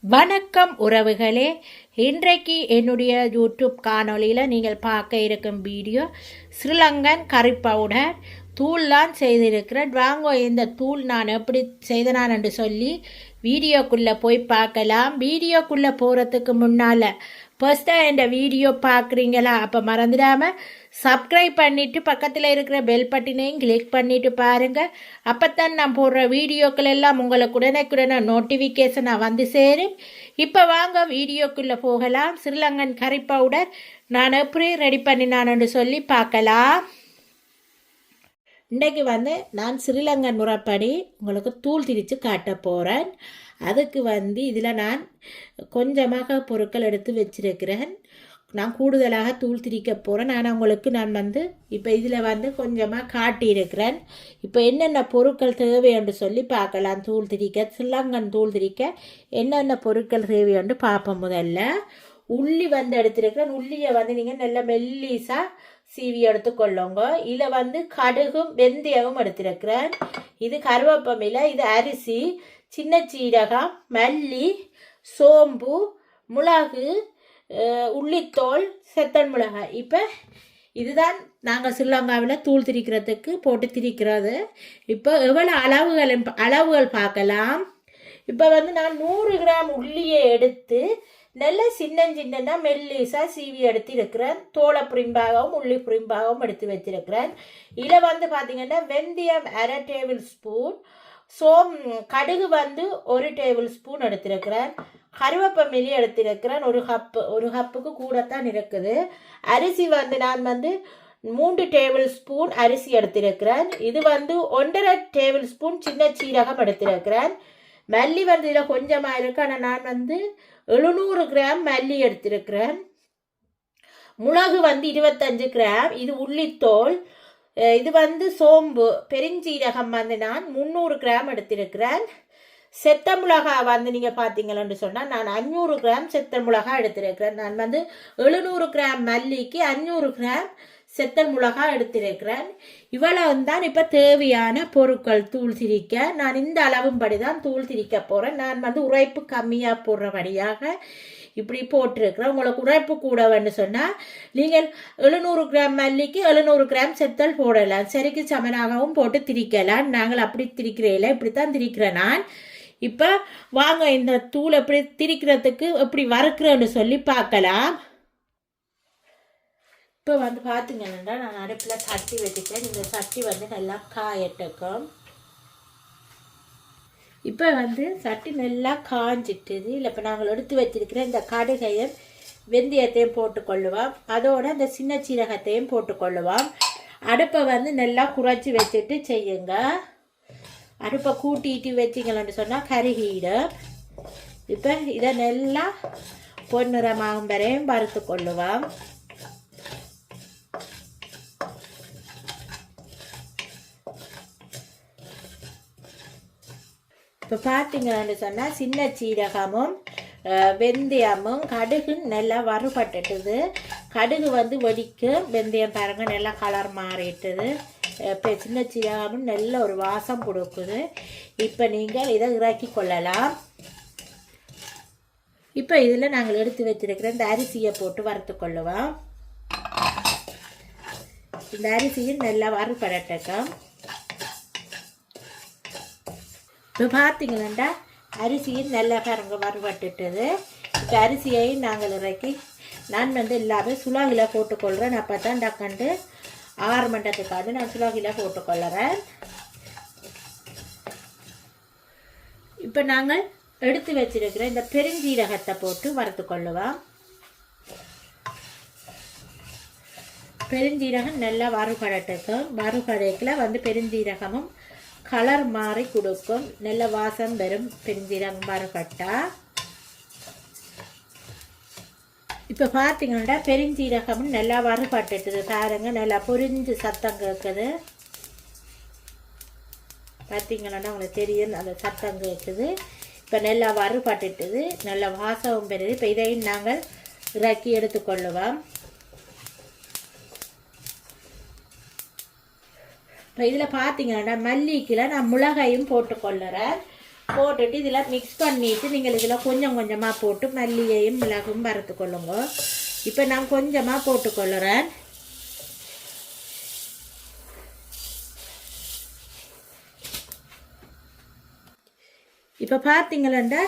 வணக்கம் உறவுகளே. இன்றைக்கு என்னுடைய யூடியூப் காணொளியில் நீங்கள் பார்க்க இருக்கும் வீடியோ ஸ்ரீலங்கன் கறி பவுடர் தூள்லாம் செய்திருக்கிறேன். வாங்க இந்த தூள் நான் எப்படி செய்தனான் என்று சொல்லி வீடியோக்குள்ளே போய் பார்க்கலாம். வீடியோக்குள்ளே போகிறதுக்கு முன்னால் ஃபர்ஸ்ட்டாக இந்த வீடியோ பார்க்குறீங்களா? அப்போ மறந்துடாமல் சப்ஸ்கிரைப் பண்ணிவிட்டு பக்கத்தில் இருக்கிற பெல் பட்டினையும் கிளிக் பண்ணிவிட்டு பாருங்கள். அப்போத்தான் நான் போடுற வீடியோக்கள் எல்லாம் உங்களுக்கு உடனே நோட்டிஃபிகேஷனாக வந்து சேரும். இப்போ வாங்க வீடியோக்குள்ளே போகலாம். ஸ்ரீலங்கன் கறி பவுடர் நான் எப்படி ரெடி பண்ணினான்னு சொல்லி பார்க்கலாம். இன்றைக்கு நான் ஸ்ரீலங்கன் முறைப்படி உங்களுக்கு தூள் திரித்து காட்ட போகிறேன். அதுக்கு இதில் நான் கொஞ்சமாக பொருட்கள் எடுத்து வச்சிருக்கிறேன். நான் கூடுதலாக தூள் திரிக்க போகிறேன். நான் இப்போ இதில் கொஞ்சமாக காட்டியிருக்கிறேன். இப்போ என்னென்ன பொருட்கள் தேவை என்று சொல்லி பார்க்கலாம். தூள் திரிக்க ஸ்ரீலங்கன் தூள் திரிக்க என்னென்ன பொருட்கள் தேவை என்று பார்ப்போம். முதல்ல உள்ளி எடுத்திருக்கிறேன். உள்ளியை நீங்கள் நல்ல மெல்லிசாக சீவி எடுத்துக்கொள்ளுங்க. இதில் கடுகும் வெந்தயமும் எடுத்திருக்கிறேன். இது கருவேப்பமில்லை, இது அரிசி, சின்ன சீரகம், மல்லி, சோம்பு, மிளகு, உள்ளித்தோல், செத்தன் மிளகாய். இப்போ இதுதான் நாங்கள் ஸ்ரீலங்காவில் தூள் திரிக்கிறதுக்கு போட்டு திரிக்கிறது. இப்போ எவ்வளோ அளவுகள் பார்க்கலாம். இப்போ நான் 100 கிராம் உள்ளியை எடுத்து நல்ல சின்ன மெல்லிசா சீவி எடுத்து இருக்கிறேன். தோலை புரிம்பாகவும் உள்ளி புரிம்பாகவும் எடுத்து வச்சிருக்கிறேன். இதில் பார்த்தீங்கன்னா வெந்தயம் 1/2 டேபிள் ஸ்பூன், கடுகு 1 டேபிள் ஸ்பூன் எடுத்திருக்கிறேன். கருவேப்பமில்லி எடுத்திருக்கிறேன். ஒரு கப்புக்கு கூடத்தான் இருக்குது. அரிசி நான் 3 டேபிள் ஸ்பூன் அரிசி எடுத்திருக்கிறேன். இது 1.5 டேபிள் ஸ்பூன் சின்ன சீரகம் எடுத்திருக்கிறேன். மல்லி இதில் கொஞ்சமாக இருக்கு. ஆனால் நான் 700 கிராம் மல்லி எடுத்திருக்கிறேன். மிளகு 25 கிராம். இது உள்ளித்தோல். இது சோம்பு பெருஞ்சீரகம் நான் 300 கிராம் எடுத்திருக்கிறேன். செத்த மிளகா நீங்கள் பார்த்தீங்களன்னு சொன்னால் நான் 500 கிராம் செத்த மிளகா எடுத்திருக்கிறேன். நான் 700 கிராம் மல்லிக்கு 500 கிராம் செத்தல் மிளகா எடுத்திருக்கிறேன். இவ்வளவு தான் இப்போ தேவையான பொருட்கள் தூள் திரிக்க. நான் இந்த அளவும்படி தான் தூள் திரிக்க போகிறேன். நான் உரைப்பு கம்மியாக போடுறபடியாக இப்படி போட்டிருக்கிறேன். உங்களுக்கு உரைப்பு கூடன்னு சொன்னால் நீங்கள் 700 கிராம் மல்லிக்கு 700 கிராம் செத்தல் போடலாம். சரிக்கு சமனாகவும் போட்டு திரிக்கலாம். நாங்கள் அப்படி திரிக்கிறேன், இப்படித்தான் திரிக்கிறேன் நான். இப்போ வாங்க இந்த தூள் எப்படி திரிக்கிறதுக்கு எப்படி வறுக்கிறேன்னு சொல்லி பார்க்கலாம். இப்போ பார்த்தீங்கன்னா நான் அடுப்பில் சட்டி வச்சுட்டேன். இந்த சட்டி நல்லா காயட்டுக்கும். இப்போ சட்டி நல்லா காஞ்சிட்டுது. இல்லை இப்போ நாங்கள் எடுத்து வச்சிருக்கிற இந்த கடுகையும் வெந்தயத்தையும் போட்டுக்கொள்ளுவோம். அதோட இந்த சின்ன சீரகத்தையும் போட்டுக்கொள்ளுவோம். அடுப்பை நல்லா குறைச்சி வச்சுட்டு செய்யுங்க. அடுப்பை கூட்டிட்டு வச்சிங்கன்னு சொன்னால் கருகிடும். இப்போ இதை நல்லா பொன்னிறமாகும் வரையும் வறுத்து கொள்ளுவோம். இப்போ பார்த்தீங்கன்னு சொன்னால் சின்ன சீரகமும் வெந்தயமும் கடுகு நல்லா வறுபட்டுட்டுது. கடுகு வெடிக்கும். வெந்தயம் பாருங்க நல்லா கலர் மாறிட்டுது. இப்போ சின்ன சீரகமும் நல்ல ஒரு வாசம் கொடுக்குது. இப்போ நீங்கள் இதை இறக்கி கொள்ளலாம். இப்போ இதில் நாங்கள் எடுத்து வச்சிருக்கிற இந்த அரிசியை போட்டு வறுத்து கொள்ளுவோம். இந்த அரிசியும் நல்லா வறுபடட்டும். இப்போ பார்த்தீங்களா அரிசியும் நல்லா பாருங்க வறுபட்டுட்டுது. இப்போ அரிசியையும் நாங்கள் இறக்கி நான் எல்லாமே சுலாகில் போட்டுக்கொள்கிறேன். அப்போ தான் டக்கண்டு 6 மண்டத்துக்காண்டு நான் சுலாகில் போட்டுக்கொள்ளுறேன். இப்போ நாங்கள் எடுத்து வச்சிருக்கிற இந்த பெருஞ்சீரகத்தை போட்டு வறுத்து கொள்ளுவோம். பெருஞ்சீரகம் நல்லா வறுபடட்டுக்கும். வறுபடைக்கில் பெருஞ்சீரகமும் கலர் மாறி கொடுக்கும். நல்ல வாசம் வரும் பெருஞ்சீரகம் வறுபட்டா. இப்போ பார்த்தீங்கன்னா பெருஞ்சீரகமும் நல்லா வறுபட்டுட்டுது. பாருங்க நல்லா பொரிஞ்சு சத்தம் கேட்குது. பார்த்தீங்கன்னா உங்களுக்கு தெரியும் அந்த சத்தம் கேட்குது. இப்போ நல்லா வறுபட்டுட்டுது. நல்ல வாசமும் பெறுது. இப்போ இதையும் நாங்கள் இறக்கி எடுத்துக்கொள்ளுவோம். இப்போ இதில் பார்த்தீங்கன்னா மல்லிக்கில் நான் மிளகாயும் போட்டுக்கொள்ளுறேன். போட்டுட்டு இதில் மிக்ஸ் பண்ணிவிட்டு நீங்கள் இதில் கொஞ்சம் கொஞ்சமாக போட்டு மல்லியையும் மிளகும் வறுத்து கொள்ளுங்க. இப்போ நான் கொஞ்சமாக போட்டுக்கொள்ளுறேன். இப்போ பார்த்தீங்களா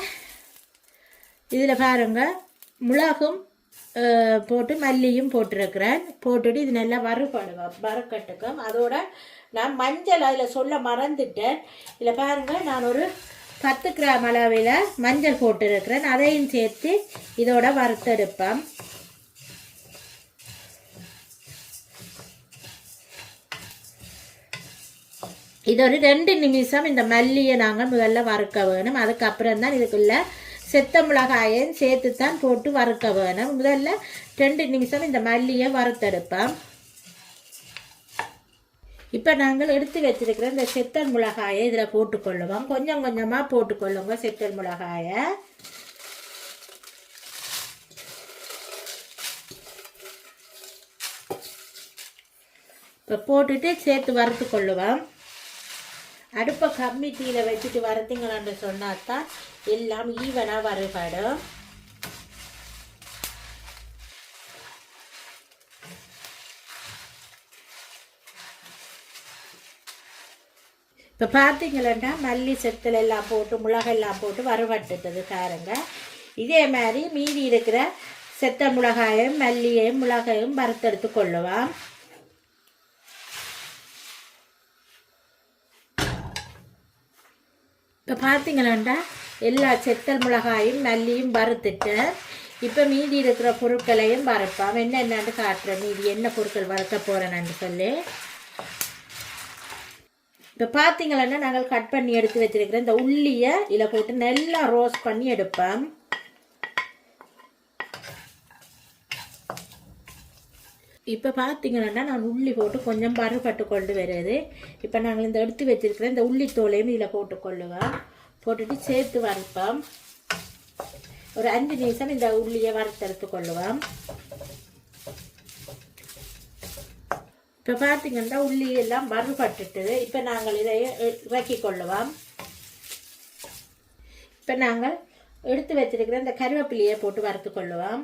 இதில் பாருங்கள் மிளகும் போட்டு மல்லியும் போட்டிருக்கிறேன். போட்டுட்டு இது நல்லா வறுக்கட்டுக்கும். அதோட நான் மஞ்சள் அதில் சொல்ல மறந்துட்டேன். இதில் பாருங்கள் நான் ஒரு 10 கிராம் அளவில் மஞ்சள் போட்டிருக்கிறேன். அதையும் சேர்த்து இதோட வறுத்தெடுப்பேன். இது ஒரு 2 நிமிஷம் இந்த மல்லியை நாங்கள் முதல்ல வறுக்க வேணும். அதுக்கப்புறம் தான் இதுக்குள்ள செத்த மிளகாயையும் சேர்த்து தான் போட்டு வறுக்க வேணும். முதல்ல 2 நிமிஷம் இந்த மல்லியை வறுத்தெடுப்போம். இப்போ நாங்கள் எடுத்து வச்சிருக்கிற இந்த செத்தல் மிளகாயை இதில் போட்டுக்கொள்ளுவோம். கொஞ்சம் கொஞ்சமாக போட்டுக்கொள்ளுங்க செத்தல் மிளகாயை. இப்போ போட்டுட்டு சேர்த்து வறுத்து கொள்ளுவோம். அடுப்பை கம்மி தீயில் வச்சுட்டு வறுத்தீங்களான்னு சொன்னால் தான் எல்லாம் ஈவனாக வறுபடும். இப்போ பார்த்தீங்களா மல்லி செத்தல் எல்லாம் போட்டு மிளகெல்லாம் போட்டு வறுபட்டுட்டது பாருங்க. இதே மாதிரி மீதி இருக்கிற செத்த மிளகாயும் மல்லியையும் மிளகையும் வறுத்தெடுத்து கொள்ளுவோம். இப்போ பார்த்தீங்களாண்டா எல்லா செத்தல் மிளகாயும் மல்லியும் வறுத்துட்டு இப்போ மீதி இருக்கிற பொருட்களையும் வறுப்போம். என்னென்னு காட்டுறேன். மீதி என்ன பொருட்கள் வறுக்க போகிறேன்னு சொல்லி. இப்போ பார்த்தீங்களா நாங்கள் கட் பண்ணி எடுத்து வச்சிருக்கிறோம். இந்த உள்ளியை இதில் போட்டு நல்லா ரோஸ்ட் பண்ணி எடுப்போம். இப்போ பார்த்தீங்கன்னா நான் உள்ளி போட்டு கொஞ்சம் வறுபட்டு கொண்டு வருது. இப்போ நாங்கள் இந்த எடுத்து வச்சிருக்கிற இந்த உள்ளித்தோலையும் இதில் போட்டுக்கொள்ளுவோம். போட்டுட்டு சேர்த்து வறுப்போம். ஒரு 5 நிமிஷம் இந்த உள்ளியை வறுத்தெடுத்து கொள்ளுவோம். இப்போ பார்த்தீங்கன்னா உள்ளி எல்லாம் வறுபட்டுட்டுது. இப்போ நாங்கள் இதை இறக்கி கொள்ளுவோம். இப்போ நாங்கள் எடுத்து வச்சிருக்கிற இந்த கருவேப்பிலையை போட்டு வறுத்து கொள்ளுவோம்.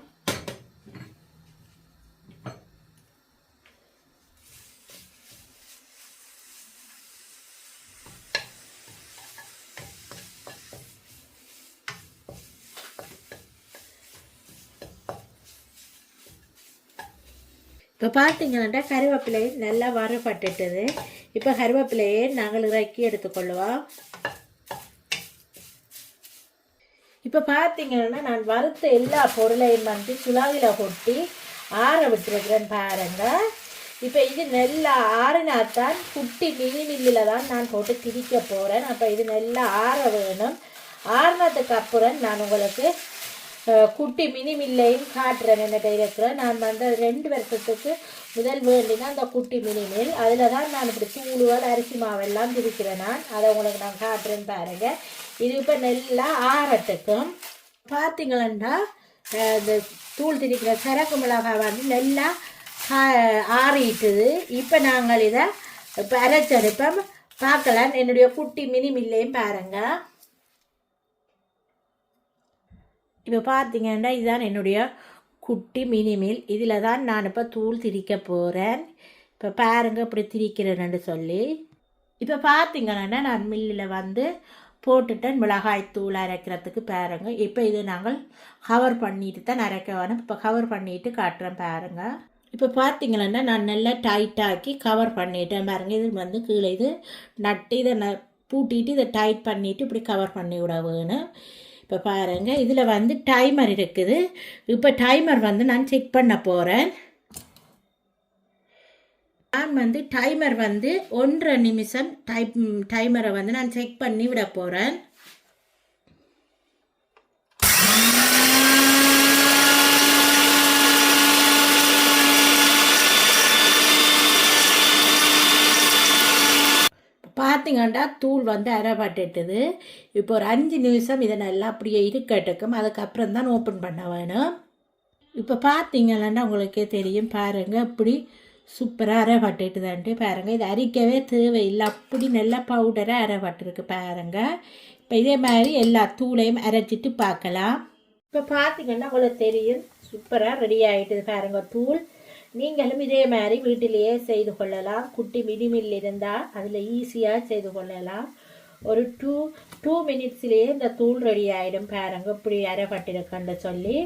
இப்போ பார்த்தீங்கன்னா கருவேப்பிலை நல்லா வறுபட்டுட்டுது. இப்போ கருவேப்பிலையை நாங்கள் இறக்கி எடுத்துக்கொள்ளுவோம். இப்போ பார்த்தீங்கன்னா நான் வறுத்த எல்லா பொருளையும் வந்து சுலாவில் கொட்டி ஆற விட்டுருக்கிறேன் பாருங்க. இப்போ இது நல்லா ஆறினாத்தான் குட்டி மினி மில்லில் தான் நான் போட்டு திரிக்க போகிறேன். அப்போ இது நல்லா ஆற வேணும். ஆறினதுக்கு அப்புறம் நான் உங்களுக்கு குட்டி மினி மில்லையும் காட்டுறேன். என்னட்ட இருக்கிறேன் நான் வந்து 2 வருஷத்துக்கு முதல் வேண்டினா அந்த குட்டி மினி மில் அதில் தான் நான் இப்படி தூளுவல் அரிசி மாவெல்லாம் திரிக்கிறேன். அதை உங்களுக்கு நான் காட்டுறேன்னு பாருங்கள். இது இப்போ நல்லா ஆறட்டுக்கும். பார்த்தீங்களா இந்த தூள் திரிக்கிற சரக்கு மிளகாய் வந்து நல்லா ஆறிட்டுது. இப்போ நாங்கள் இதை இப்போ அரைச்செடுப்போம். பார்க்கலாம் என்னுடைய குட்டி மினி மில்லையும் பாருங்கள். இப்போ பார்த்தீங்கன்னா இதுதான் என்னுடைய குட்டி மினி மில். இதில் தான் நான் இப்போ தூள் திரிக்க போகிறேன். இப்போ பாருங்கள் இப்படி திரிக்கிறேன்னு சொல்லி. இப்போ பார்த்தீங்கன்னா நான் மில்லில் வந்து போட்டுட்டேன் மிளகாய் தூள் அரைக்கிறதுக்கு பாருங்கள். இப்போ இது நாங்கள் கவர் பண்ணிட்டு தான் அரைக்க வேணும். இப்போ கவர் பண்ணிட்டு காட்டுறேன் பாருங்கள். இப்போ பார்த்தீங்கன்னா நான் நல்லா டைட்டாக்கி கவர் பண்ணிட்டேன் பாருங்கள். இது வந்து கீழே இது நட்டு இதை பூட்டிட்டு இதை டைட் பண்ணிவிட்டு இப்படி கவர் பண்ணி விட வேணும். இப்போ பாருங்கள் இதில் வந்து டைமர் இருக்குது. இப்போ டைமர் வந்து நான் செக் பண்ண போகிறேன். நான் வந்து டைமர் வந்து 1.5 நிமிஷம் டைமரை வந்து நான் செக் பண்ணி விட போகிறேன். பார்த்தீங்கன்னா தூள் வந்து அரைப்பட்டுட்டுது. இப்போ ஒரு 5 நிமிஷம் இதை நல்லா அப்படியே இருக்கட்டுக்கும். அதுக்கப்புறம் தான் ஓப்பன் பண்ண வேணும். இப்போ பார்த்தீங்கன்னா உங்களுக்கே தெரியும் பாருங்கள் அப்படி சூப்பராக அரைப்பட்டுட்டுதான்ட்டு பாருங்கள். இது அரிக்கவே தேவையில்லை. அப்படி நல்லா பவுடராக அரைப்பட்டுருக்கு பாருங்கள். இப்போ இதே மாதிரி எல்லா தூளையும் அரைச்சிட்டு பார்க்கலாம். இப்போ பார்த்தீங்கன்னா உங்களுக்கு தெரியும், சூப்பராக ரெடி ஆகிட்டுது பாருங்க தூள். நீங்களும் இதே மாதிரி வீட்டிலேயே செய்து கொள்ளலாம். குட்டி மிடிமில் இருந்தால் அதில் ஈஸியாக செய்து கொள்ளலாம். ஒரு டூ மினிட்ஸ்லேயே இந்த தூள் ரெடி ஆகிடும் பாருங்க. இப்படி அரைப்பட்டிருக்கன்னு சொல்லி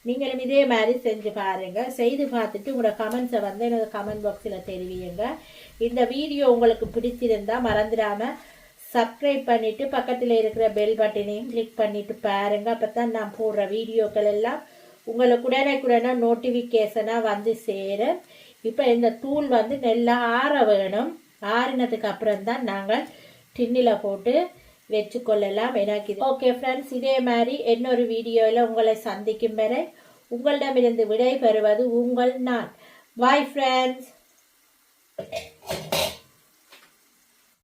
நீங்களும் இதே மாதிரி செஞ்சு பாருங்கள். செய்து பார்த்துட்டு உங்களோட கமெண்ட்ஸை வந்து எனது கமெண்ட் பாக்ஸில் தெரிவியுங்க. இந்த வீடியோ உங்களுக்கு பிடிச்சிருந்தால் மறந்துடாமல் சப்ஸ்கிரைப் பண்ணிவிட்டு பக்கத்தில் இருக்கிற பெல் பட்டனையும் கிளிக் பண்ணிவிட்டு பாருங்கள். அப்போ தான் நான் போடுற வீடியோக்கள் எல்லாம் உங்களுக்கு உடனே நோட்டிஃபிகேஷனாக வந்து சேரும். இப்போ இந்த தூள் வந்து நல்லா ஆற வேணும். ஆறினதுக்கு அப்புறம் தான் நாங்கள் டின்னில் போட்டு வச்சுக்கொள்ளலாம். எனக்கு இது ஓகே ஃப்ரெண்ட்ஸ். இதே மாதிரி இன்னொரு வீடியோவில் உங்களை சந்திக்கும் வரை உங்களிடமிருந்து விடை பெறுவது உங்கள் நான். Bye friends.